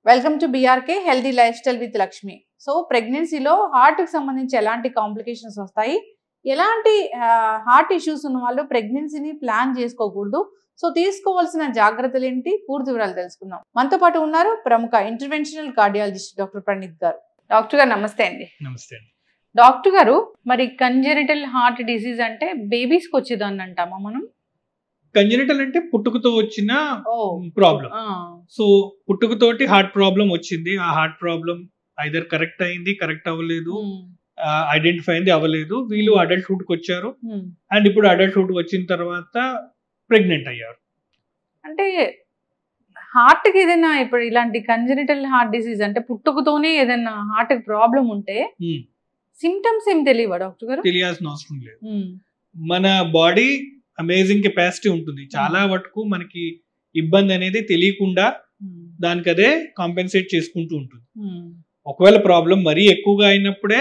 Welcome to BRK healthy life style with Lakshmi. So ప్రెగ్నెన్సీలో హార్ట్కి సంబంధించి ఎలాంటి కాంప్లికేషన్స్ వస్తాయి, ఎలాంటి హార్ట్ ఇష్యూస్ ఉన్న వాళ్ళు ప్రెగ్నెన్సీని ప్లాన్ చేసుకోకూడదు, సో తీసుకోవాల్సిన జాగ్రత్తలు ఏంటి, పూర్తి వివరాలు తెలుసుకుందాం. మనతో పాటు ఉన్నారు ప్రముఖ ఇంటర్వెన్షనల్ కార్డియాలజిస్ట్ డాక్టర్ ప్రణీత్ గారు. డాక్టర్ గారు నమస్తే అండి. నమస్తే అండి. డాక్టర్ గారు, మరి కంజెనిటల్ హార్ట్ డిసీజ్ అంటే బేబీస్కి వచ్చేదాన్ని అంటామా మనం? కంజెనిటల్ అంటే పుట్టుకతో వచ్చిన ప్రాబ్లం. సో పుట్టుకతోటి హార్ట్ ప్రాబ్లం వచ్చింది. ఆ హార్ట్ ప్రాబ్లం ఐదర్ కరెక్ట్ అయింది, కరెక్ట్ అవ్వలేదు, ఐడెంటిఫై అయింది, అవ్వలేదు. వీళ్ళు అడల్ట్హుడ్ కి వచ్చారు అండ్ ఇప్పుడు అడల్ట్హుడ్ వచ్చిన తర్వాత ప్రెగ్నెంట్ అయ్యారు. అంటే హార్ట్ కి ఏదైనా ఇప్పుడు ఇలాంటి కంజెనిటల్ హార్ట్ డిసీజ్ అంటే పుట్టుకతోనే ఏదైనా హార్ట్ ప్రాబ్లం ఉంటే సిమ్టమ్స్ ఏం తెలియవా డాక్టర్ గారు? తెలియాల్సిన అవసరం లేదు. మన బాడీ అమేజింగ్ కెపాసిటీ ఉంటుంది. చాలా వరకు మనకి ఇబ్బంది అనేది తెలియకుండా దానికి అదే కాంపెన్సేట్ చేసుకుంటూ ఉంటుంది. ఒకవేళ ప్రాబ్లం మరీ ఎక్కువగా అయినప్పుడే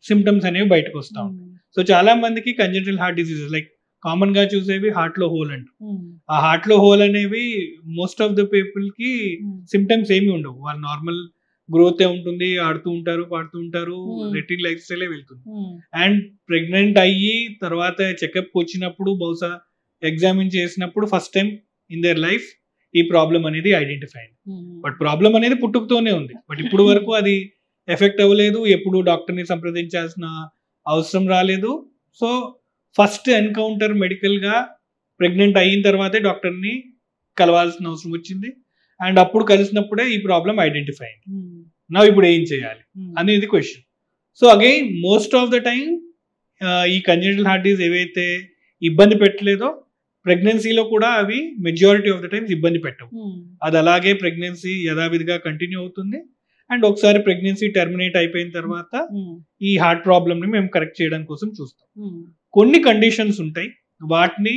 సిమ్టమ్స్ అనేవి బయటకు వస్తూ ఉంటాయి. సో చాలా మందికి congenital heart diseases like common గా చూసేవి హార్ట్ లో హోల్ అంటారు. ఆ హార్ట్ లో హోల్ అనేవి మోస్ట్ ఆఫ్ ద పీపుల్ కి సిమ్టమ్స్ ఏమి ఉండవు. వాళ్ళు నార్మల్ గ్రోత్ ఉంటుంది, ఆడుతూ ఉంటారు, పాడుతూ ఉంటారు, రొటీన్ లైఫ్ స్టైల్ వెళ్తుంది. అండ్ ప్రెగ్నెంట్ అయ్యి తర్వాత చెకప్ వచ్చినప్పుడు బహుశా ఎగ్జామిన్ చేసినప్పుడు first time in their life ఈ ప్రాబ్లం అనేది ఐడెంటిఫై అయింది. బట్ ప్రాబ్లం అనేది పుట్టుకతోనే ఉంది. బట్ ఇప్పుడు వరకు అది ఎఫెక్ట్ అవ్వలేదు, ఎప్పుడు డాక్టర్ని సంప్రదించాల్సిన అవసరం రాలేదు. సో ఫస్ట్ ఎన్కౌంటర్ మెడికల్ గా ప్రెగ్నెంట్ అయిన తర్వాతే డాక్టర్ని కలవాల్సిన అవసరం వచ్చింది. అండ్ అప్పుడు కలిసినప్పుడే ఈ ప్రాబ్లం ఐడెంటిఫై అయింది. నా ఇప్పుడు ఏం చేయాలి అనేది question. So again most of the time ఈ కంజెనిటల్ హార్ట్ డిసీజ్ ఏవైతే ఇబ్బంది పెట్టలేదో ప్రెగ్నెన్సీలో కూడా అవి మెజారిటీ ఆఫ్ ద టైమ్స్ ఇబ్బంది పెట్టవు. అది అలాగే ప్రెగ్నెన్సీ యథావిధిగా కంటిన్యూ అవుతుంది. అండ్ ఒకసారి ప్రెగ్నెన్సీ టెర్మినేట్ అయిపోయిన తర్వాత ఈ హార్ట్ ప్రాబ్లమ్ ని మేము కరెక్ట్ చేయడం కోసం చూస్తాం. కొన్ని కండిషన్స్ ఉంటాయి, వాటిని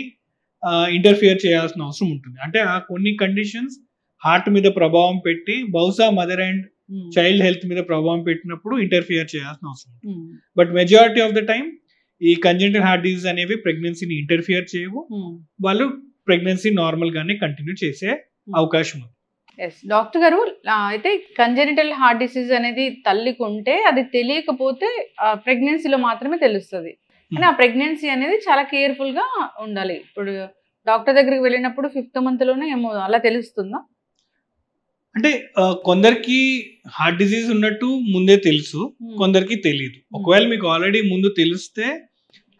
ఇంటర్ఫియర్ చేయాల్సిన అవసరం ఉంటుంది. అంటే ఆ కొన్ని కండిషన్స్ హార్ట్ మీద ప్రభావం పెట్టి బహుశా మదర్ అండ్ చైల్డ్ హెల్త్ మీద ప్రభావం పెట్టినప్పుడు ఇంటర్ఫియర్ చేయాల్సిన అవసరం ఉంటుంది. But majority of the time ఈ కంజెనిటల్ హార్ట్ డిసీజ్ అనేవి ప్రెగ్నెన్సీని ఇంటర్ఫియర్ చేయవు. వాళ్ళు ప్రెగ్నెన్సీ నార్మల్ గానే కంటిన్యూ చేసే అవకాశం ఉంది. డాక్టర్ గారు, అయితే కంజెనిటల్ హార్ట్ డిసీజ్ అనేది తల్లికి ఉంటే అది తెలియకపోతే ప్రెగ్నెన్సీలో మాత్రమే తెలుస్తుంది. కానీ ఆ ప్రెగ్నెన్సీ అనేది చాలా కేర్ఫుల్ గా ఉండాలి. ఇప్పుడు డాక్టర్ దగ్గరికి వెళ్ళినప్పుడు 5th month లోనే ఏమో అలా తెలుస్తుందా? అంటే కొందరికి హార్ట్ డిసీజ్ ఉన్నట్టు ముందే తెలుసు, కొందరికి తెలియదు. ఒకవేళ మీకు ఆల్రెడీ ముందు తెలిస్తే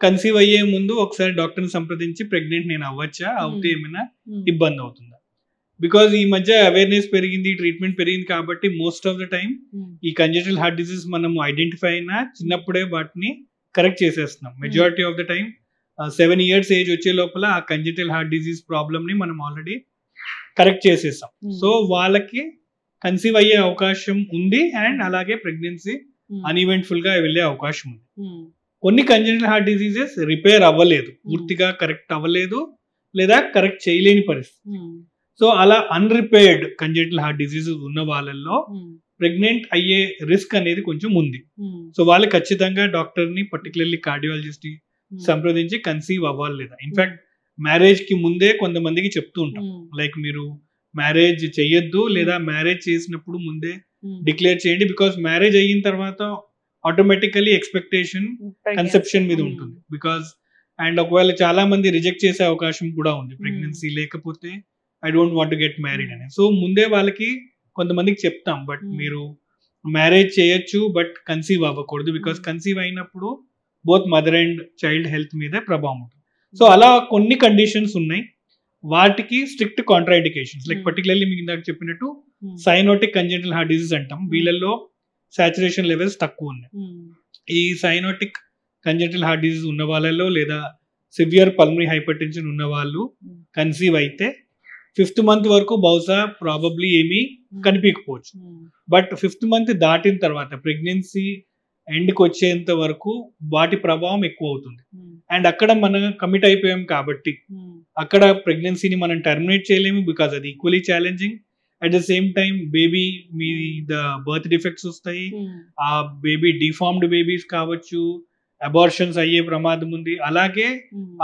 కన్సీవ్ అయ్యే ముందు ఒకసారి డాక్టర్ని సంప్రదించి ప్రెగ్నెంట్ నేను అవ్వచ్చా, అవుతే ఏమైనా ఇబ్బంది అవుతుందా? బికాజ్ ఈ మధ్య అవేర్నెస్ పెరిగింది, ట్రీట్మెంట్ పెరిగింది కాబట్టి మోస్ట్ ఆఫ్ ద టైం ఈ కంజెనిటల్ హార్ట్ డిసీజ్ మనం ఐడెంటిఫై అయినా చిన్నప్పుడే వాటిని కరెక్ట్ చేసేస్తున్నాం. Majority of the time 7 years age వచ్చే లోపల ఆ కంజెనిటల్ హార్ట్ డిసీజ్ ప్రాబ్లమ్ ని మనం ఆల్రెడీ కరెక్ట్ చేసేసాం. సో వాళ్ళకి కన్సీవ్ అయ్యే అవకాశం ఉంది అండ్ అలాగే ప్రెగ్నెన్సీ అన్ఈవెంట్ఫుల్ గా వెళ్ళే అవకాశం ఉంది. కొన్ని కంజెనిటల్ హార్ట్ డిసీజెస్ రిపేర్ అవ్వలేదు, పూర్తిగా కరెక్ట్ అవ్వలేదు లేదా కరెక్ట్ చేయలేని పరిస్థితి. సో అలా అన్రిపేర్డ్ కంజెనిటల్ హార్ట్ డిసీజ్ ఉన్న వాళ్ళల్లో ప్రెగ్నెంట్ అయ్యే రిస్క్ అనేది కొంచెం ఉంది. సో వాళ్ళు ఖచ్చితంగా డాక్టర్ ని పర్టికులర్లీ కార్డియాలజిస్ట్ ని సంప్రదించి కన్సీవ్ అవ్వాలి లేదా. ఇన్ఫాక్ట్ మ్యారేజ్ కి ముందే కొంతమందికి చెప్తూ ఉంటాం, లైక్ మీరు మ్యారేజ్ చెయ్యొద్దు లేదా మ్యారేజ్ చేసినప్పుడు ముందే డిక్లేర్ చేయండి. బికాస్ మ్యారేజ్ అయిన తర్వాత ఆటోమేటికలీ ఎక్స్పెక్టేషన్ కన్సెప్షన్ మీద ఉంటుంది. బికాస్ అండ్ ఒకవేళ చాలా మంది రిజెక్ట్ చేసే అవకాశం కూడా ఉంది, ప్రెగ్నెన్సీ లేకపోతే I don't want to get married అని. సో ముందే వాళ్ళకి కొంతమందికి చెప్తాం, బట్ మీరు మ్యారేజ్ చేయొచ్చు బట్ కన్సీవ్ అవ్వకూడదు. బికాస్ కన్సీవ్ అయినప్పుడు both mother and child health మీద ప్రభావం ఉంటుంది. సో అలా కొన్ని కండిషన్స్ ఉన్నాయి, వాటికి స్ట్రిక్ట్ కాంట్రాఇండికేషన్స్. లైక్ పర్టికులర్లీ మీకు ఇందాక చెప్పినట్టు సైనోటిక్ కంజెనిటల్ హార్ట్ డిసీజ్ అంటాం, వీళ్ళల్లో సాచురేషన్ లెవెల్స్ తక్కువ ఉన్నాయి. ఈ సైనోటిక్ కంజెనిటల్ హార్ట్ డిసీజ్ ఉన్న వాళ్ళలో లేదా సివియర్ పల్మనరీ హైపర్టెన్షన్ ఉన్న వాళ్ళు కన్సీవ్ అయితే 5th month వరకు బహుశా ప్రాబబ్లీ ఏమీ కనిపించకపోవచ్చు. బట్ 5th month దాటిన తర్వాత ప్రెగ్నెన్సీ ఎండ్కి వచ్చేంత వరకు వాటి ప్రభావం ఎక్కువ అవుతుంది. అండ్ అక్కడ మనం కమిట్ అయిపోయాం కాబట్టి అక్కడ ప్రెగ్నెన్సీని మనం టర్మినేట్ చేయలేము, బికాజ్ అది equally challenging. At the same time baby మీద బర్త్ డిఫెక్ట్స్ వస్తాయి, ఆ బేబీ డిఫార్మ్డ్ బేబీస్ కావచ్చు, అబార్షన్స్ అయ్యే ప్రమాదం ఉంది. అలాగే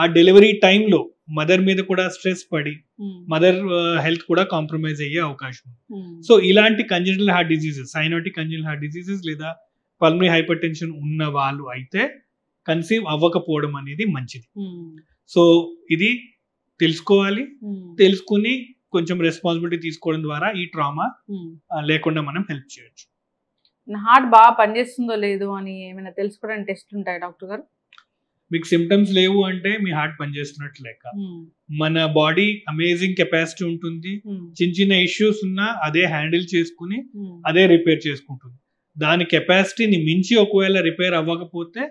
ఆ డెలివరీ టైంలో మదర్ మీద కూడా స్ట్రెస్ పడి మదర్ హెల్త్ కూడా కాంప్రమైజ్ అయ్యే అవకాశం ఉంది. సో ఇలాంటి congenital heart diseases, cyanotic congenital heart diseases లేదా పల్మనరీ హైపర్ టెన్షన్ ఉన్న వాళ్ళు అయితే కన్సీవ్ అవ్వకపోవడం అనేది మంచిది. సో ఇది తెలుసుకోవాలి, తెలుసుకుని కొంచెం రెస్పాన్సిబిలిటీ తీసుకోవడం ద్వారా ఈ ట్రామా లేకుండా మనం హెల్ప్ చేయొచ్చు. హార్ట్ బాగా పనిచేస్తుందో లేదో అని ఏమైనా తెలుసుకోవడానికి టెస్ట్ ఉంటాయి డాక్టర్ గారు? మీకు సిమ్టమ్స్ లేవు అంటే మీ హార్ట్ పనిచేస్తున్నట్లు లెక్క. మన బాడీ అమేజింగ్ కెపాసిటీ ఉంటుంది, చిన్న చిన్న ఇష్యూస్ ఉన్నా అదే హ్యాండిల్ చేసుకుని అదే రిపేర్ చేసుకుంటుంది. దాని కెపాసిటీని మించి ఒకవేళ రిపేర్ అవ్వకపోతే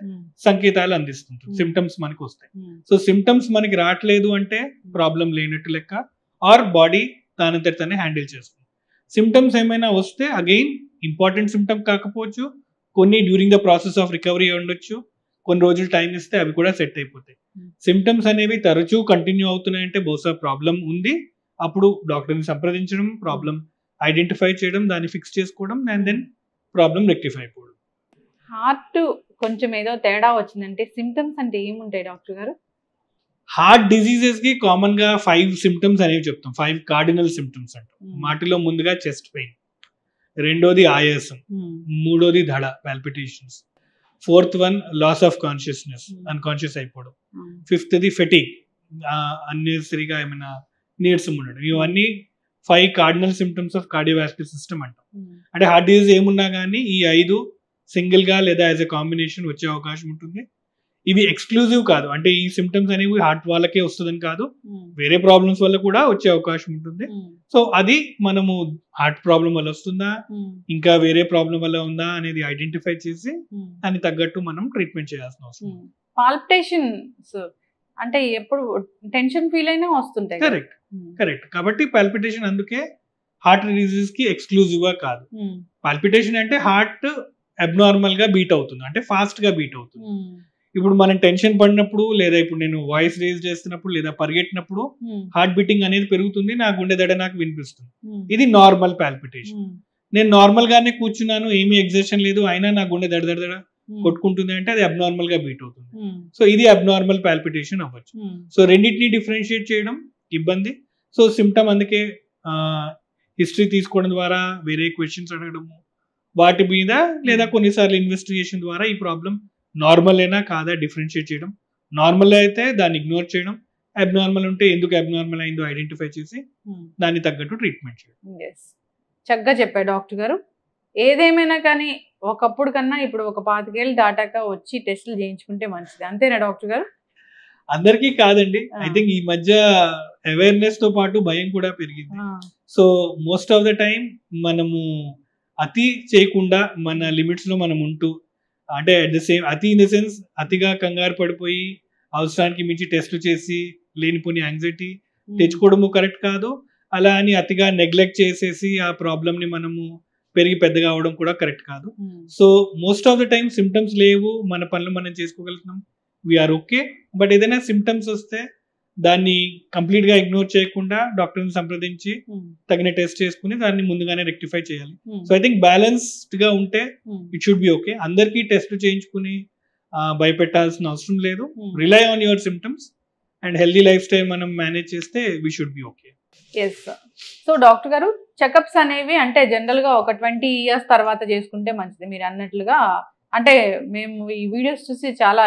సంకేతాలు అందిస్తుంటుంది, సిమ్టమ్స్ మనకి వస్తాయి. సో సిమ్టమ్స్ మనకి రావట్లేదు అంటే ప్రాబ్లం లేనట్టు లెక్క, ఆర్ బాడీ దానంతటి తనే హ్యాండిల్ చేస్తుంది. సిమ్టమ్స్ ఏమైనా వస్తే అగైన్ ఇంపార్టెంట్ సిమ్టమ్ కాకపోవచ్చు, కొన్ని during the process of recovery ఉండొచ్చు, కొన్ని రోజులు టైం ఇస్తే అవి కూడా సెట్ అయిపోతాయి. సిమ్టమ్స్ అనేవి తరచూ కంటిన్యూ అవుతున్నాయంటే బహుశా ప్రాబ్లం ఉంది. అప్పుడు డాక్టర్ని సంప్రదించడం, ప్రాబ్లం ఐడెంటిఫై చేయడం, దాన్ని ఫిక్స్ చేసుకోవడం, అండ్ దెన్ ప్రాబ్లం రెక్టిఫై అయిపోవడం. హార్ట్ కొంచెం ఏదో తేడా వచ్చిందంటే సిమ్టమ్స్ అంటే ఏముంటాయి డాక్టర్ గారు? హార్ట్ డిసీజెస్ కి కామన్ గా 5 సిమ్టమ్స్ అనేవి చెప్తాం, 5 కార్డినల్ సిమ్టమ్స్ అంటాం. వాటిలో ముందుగా చెస్ట్ పెయిన్, రెండోది ఆయాసం, మూడోది దడ palpitations, fourth one loss of consciousness, unconscious అయిపోవడం, ఫిఫ్త్ ది ఫెటిగ్, అన్నెసరీగా ఏమైనా నీరసం ఉండడం. ఇవన్నీ 5 cardinal symptoms of cardiovascular system అంటాం. అంటే హార్ట్ డిసీజ్ ఏమున్నా కానీ ఈ 5 సింగిల్ గా లేదా యాజ్ ఎ కాంబినేషన్ వచ్చే అవకాశం ఉంటుంది. ఇవి ఎక్స్క్లూజివ్ కాదు, అంటే ఈ సిమ్టమ్స్ అనేవి హార్ట్ వాళ్ళకే వస్తుందని కాదు, వేరే ప్రాబ్లమ్స్ వల్ల కూడా వచ్చే అవకాశం ఉంటుంది. సో అది మనము హార్ట్ ప్రాబ్లం వల్ల వస్తుందా, ఇంకా వేరే ప్రాబ్లం వల్ల ఉందా అనేది ఐడెంటిఫై చేసి దానికి తగ్గట్టు మనం ట్రీట్మెంట్ చేయాల్సిన అవసరం. పాల్పిటేషన్స్ అంటే ఎప్పుడు టెన్షన్ ఫీల్ అయినా వస్తుంటాయి. కరెక్ట్. కాబట్టి పాల్పిటేషన్ అందుకే హార్ట్ డిసీజ్ కి ఎక్స్క్లూజివ్ గా కాదు. పాల్పిటేషన్ అంటే హార్ట్ అబ్నార్మల్ గా బీట్ అవుతుంది, అంటే ఫాస్ట్ గా బీట్ అవుతుంది. ఇప్పుడు మనం టెన్షన్ పడినప్పుడు, లేదా ఇప్పుడు నేను వాయిస్ రేజ్ చేస్తున్నప్పుడు, లేదా పరిగెట్టినప్పుడు హార్ట్ బీటింగ్ అనేది పెరుగుతుంది, నా గుండె దడ నాకు వినిపిస్తుంది. ఇది నార్మల్ పాల్పిటేషన్. నేను నార్మల్ గానే కూర్చున్నాను, ఏమీ ఎగ్జర్షన్ లేదు, అయినా నా గుండె దడ దడ కొట్టుకుంటుంది అంటే అది అబ్నార్మల్ గా బీట్ అవుతుంది. సో ఇది అబ్నార్మల్ పాల్పిటేషన్ అవ్వచ్చు. సో రెండింటిని డిఫరెన్షియేట్ చేయడం ఇబ్బంది. సో సిమ్టమ్ అందుకే హిస్టరీ తీసుకోవడం ద్వారా, వేరే క్వశ్చన్స్ అడగడము వాటి మీద, లేదా కొన్నిసార్లు ఇన్వెస్టిగేషన్ ద్వారా ఈ ప్రాబ్లం నార్మల్ అయినా కాదా డిఫరెన్షియేట్ చేయడం. నార్మల్ అయితే దాన్ని ఇగ్నోర్ చేయడం, అబ్నార్మల్ ఉంటే ఎందుకు అబ్నార్మల్ అయిందో ఐడెంటిఫై చేసి దాన్ని తగ్గట్టు ట్రీట్మెంట్ చేయడం. చక్కగా చెప్పారు డాక్టర్ గారు. ఏదేమైనా కానీ ఒకప్పుడు కన్నా ఇప్పుడు ఒక 25 ఏళ్ళు దాటాక వచ్చి టెస్టులు చేయించుకుంటే మంచిది, అంతేనా డాక్టర్ గారు? అందరికీ కాదండి, ఐ థింక్ ఈ మధ్య అవేర్నెస్ తో పాటు భయం కూడా పెరిగింది. So most of the time మనము అతి చేయకుండా మన లిమిట్స్ లో మనం ఉంటూ, అంటే అట్ ద సేమ్ అతి ఇన్ ద సెన్స్ అతిగా కంగారు పడిపోయి అవసరానికి మించి టెస్ట్లు చేసి లేనిపోని యాంగ్జైటీ తెచ్చుకోవడము కరెక్ట్ కాదు. అలా అని అతిగా నెగ్లెక్ట్ చేసేసి ఆ ప్రాబ్లమ్ ని మనము పెరిగి పెద్దగా అవడం కూడా కరెక్ట్ కాదు. So most of the time symptoms లేవు, మన పనులు మనం చేసుకోగలుగుతున్నాం, వీఆర్ ఓకే. బట్ ఏదైనా సిమ్టమ్స్ వస్తే దాన్ని కంప్లీట్ గా ఇగ్నోర్ చేయకుండా డాక్టర్ని సంప్రదించి తగిన టెస్ట్ చేసుకుని దాన్ని ముందుగానే రెక్టిఫై చేయాలి. సో ఐ థింక్ బ్యాలెన్స్డ్ గా ఉంటే ఇట్ షుడ్ బి ఓకే. అందరికీ టెస్ట్ చేయించుకుని భయపెట్టాల్సిన అవసరం లేదు. Rely on your symptoms and healthy lifestyle మనం మేనేజ్ చేస్తే we should be okay. So doctor గారు, చెకప్స్ అనేవి అంటే జనరల్ గా ఒక 20 years తర్వాత చేసుకుంటే మంచిది మీరు అన్నట్లుగా. అంటే మేము ఈ వీడియోస్ చూసి చాలా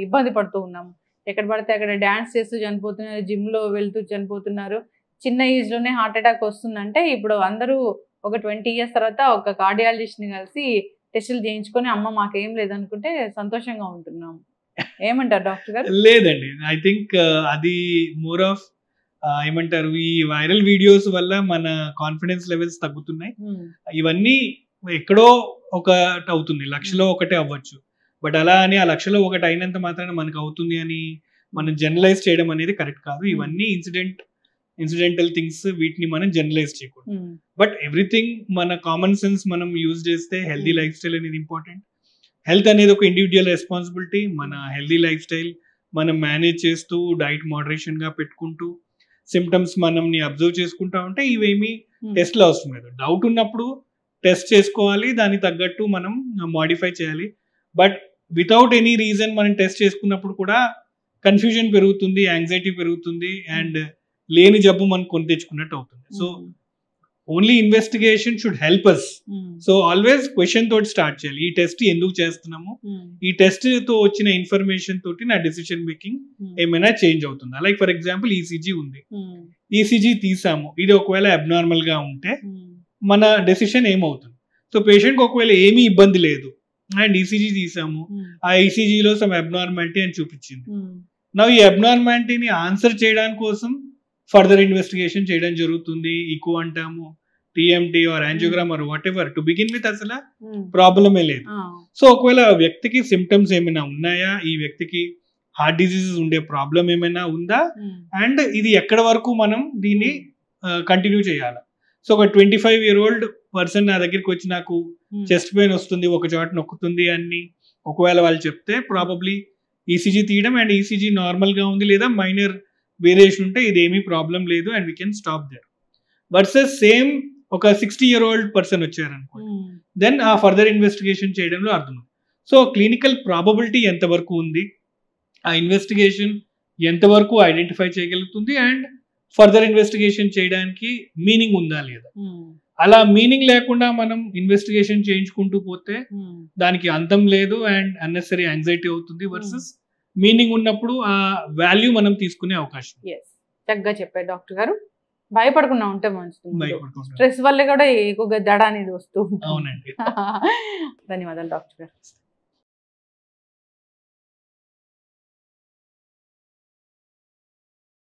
ఇబ్బంది పడుతూ ఉన్నాము. ఎక్కడ పడితే అక్కడ డ్యాన్స్ చేస్తూ చనిపోతున్నారు, జిమ్ లో వెళ్తూ చనిపోతున్నారు, చిన్న ఏజ్ లోనే హార్ట్ అటాక్ వస్తుందంటే ఇప్పుడు అందరూ ఒక 20 years తర్వాత ఒక కార్డియాలజిస్ట్ ని కలిసి టెస్టులు చేయించుకొని అమ్మ మాకేం లేదనుకుంటే సంతోషంగా ఉంటున్నాము. ఏమంటారు డాక్టర్ గారు? లేదండి, ఐ థింక్ అది మోర్ ఆఫ్ ఏమంటారు, ఈ వైరల్ వీడియోస్ వల్ల మన కాన్ఫిడెన్స్ లెవెల్స్ తగ్గుతున్నాయి. ఇవన్నీ ఎక్కడో ఒకటి అవుతుంది, లక్షలో ఒకటే అవ్వచ్చు. బట్ అలా అని ఆ లక్షలో ఒకటి అయినంత మాత్రాన మనకు అవుతుంది అని మనం జనరలైజ్ చేయడం అనేది కరెక్ట్ కాదు. ఇవన్నీ ఇన్సిడెంటల్ థింగ్స్, వీటిని మనం జనరలైజ్ చేయకూడదు. బట్ ఎవ్రీథింగ్ మన కామన్ సెన్స్ మనం యూజ్ చేస్తే హెల్దీ లైఫ్ స్టైల్ అనేది ఇంపార్టెంట్. హెల్త్ అనేది ఒక ఇండివిజువల్ రెస్పాన్సిబిలిటీ. మన హెల్దీ లైఫ్ స్టైల్ మనం మేనేజ్ చేస్తూ డైట్ మోడరేషన్ గా పెట్టుకుంటూ సిమ్టమ్స్ మనల్ని అబ్జర్వ్ చేసుకుంటా ఉంటే ఇవేమీ టెస్ట్లు అవసరం లేదు. డౌట్ ఉన్నప్పుడు టెస్ట్ చేసుకోవాలి, దానికి తగ్గట్టు మనం మాడిఫై చేయాలి. బట్ వితౌట్ ఎనీ రీజన్ మనం టెస్ట్ చేసుకున్నప్పుడు కూడా కన్ఫ్యూజన్ పెరుగుతుంది, యాంగ్జైటీ పెరుగుతుంది, అండ్ లేని జబ్బు మనం కొని తెచ్చుకున్నట్టు అవుతుంది. So only investigation should help us. So always question తోటి స్టార్ట్ చేయాలి. ఈ టెస్ట్ ఎందుకు చేస్తున్నాము, ఈ టెస్ట్ తో వచ్చిన ఇన్ఫర్మేషన్ తోటి నా డెసిషన్ మేకింగ్ ఏమైనా చేంజ్ అవుతుందా. లైక్ ఫర్ ఎగ్జాంపుల్ ఈసీజీ ఉంది, ఈసీజీ తీసాము, ఇది ఒకవేళ అబ్నార్మల్ గా ఉంటే మన డెసిషన్ ఏమవుతుంది. సో పేషెంట్ ఒకవేళ ఏమీ ఇబ్బంది లేదు అండ్ ఈసీజీ తీసాము, ఆ ఈసీజీలో సమ్ అబ్నార్మాలిటీ అని చూపించింది. నా ఈ అబ్నార్మాలిటీని ఆన్సర్ చేయడానికి కోసం ఫర్దర్ ఇన్వెస్టిగేషన్ చేయడం జరుగుతుంది. ఈకో అంటాము, TMT or angiogram or whatever. To begin with అసలు ప్రాబ్లమే లేదు. సో ఒకవేళ వ్యక్తికి సిమ్టమ్స్ ఏమైనా ఉన్నాయా, ఈ వ్యక్తికి హార్ట్ డిసీజెస్ ఉండే ప్రాబ్లం ఏమైనా ఉందా, అండ్ ఇది ఎక్కడ వరకు మనం దీన్ని కంటిన్యూ చేయాలి. సో ఒక 25-year-old పర్సన్ నా దగ్గరికి వచ్చి నాకు చెస్ట్ పెయిన్ వస్తుంది, ఒక చోట నొక్కుతుంది అని ఒకవేళ వాళ్ళు చెప్తే ప్రాబబ్లీ ఈసీజీ తీయడం, అండ్ ఈసీజీ నార్మల్ గా ఉంది లేదా మైనర్ వేరియేషన్ ఉంటే ఇది ఏమీ ప్రాబ్లం లేదు and we can stop there. Versus same ఒక 60-year-old పర్సన్ వచ్చారనుకోండి, దెన్ ఆ ఫర్దర్ ఇన్వెస్టిగేషన్ చేయడంలో అర్థం. సో క్లినికల్ ప్రాబబిలిటీ ఎంతవరకు ఉంది, ఆ ఇన్వెస్టిగేషన్ ఎంతవరకు ఐడెంటిఫై చేయగలుగుతుంది, అండ్ ఫర్దర్ ఇన్వెస్టిగేషన్ చేయడానికి మీనింగ్ ఉందా లేదా. అలా మీనింగ్ లేకుండా మనం ఇన్వెస్టిగేషన్ చేయించుకుంటూ పోతే దానికి అంతం లేదు అండ్ అన్నెసరీ యాంగ్జైటీ అవుతుంది. వర్సెస్ మీనింగ్ ఉన్నప్పుడు ఆ వాల్యూ మనం తీసుకునే అవకాశం. చక్కగా చెప్పారు డాక్టర్ గారు. భయపడకుండా ఉంటే మంచిది. స్ట్రెస్ వల్ల కూడా ఎక్కువగా దడ అనేది వస్తూ ఉంటుంది. అవునండి. ధన్యవాదాలు డాక్టర్ గారు.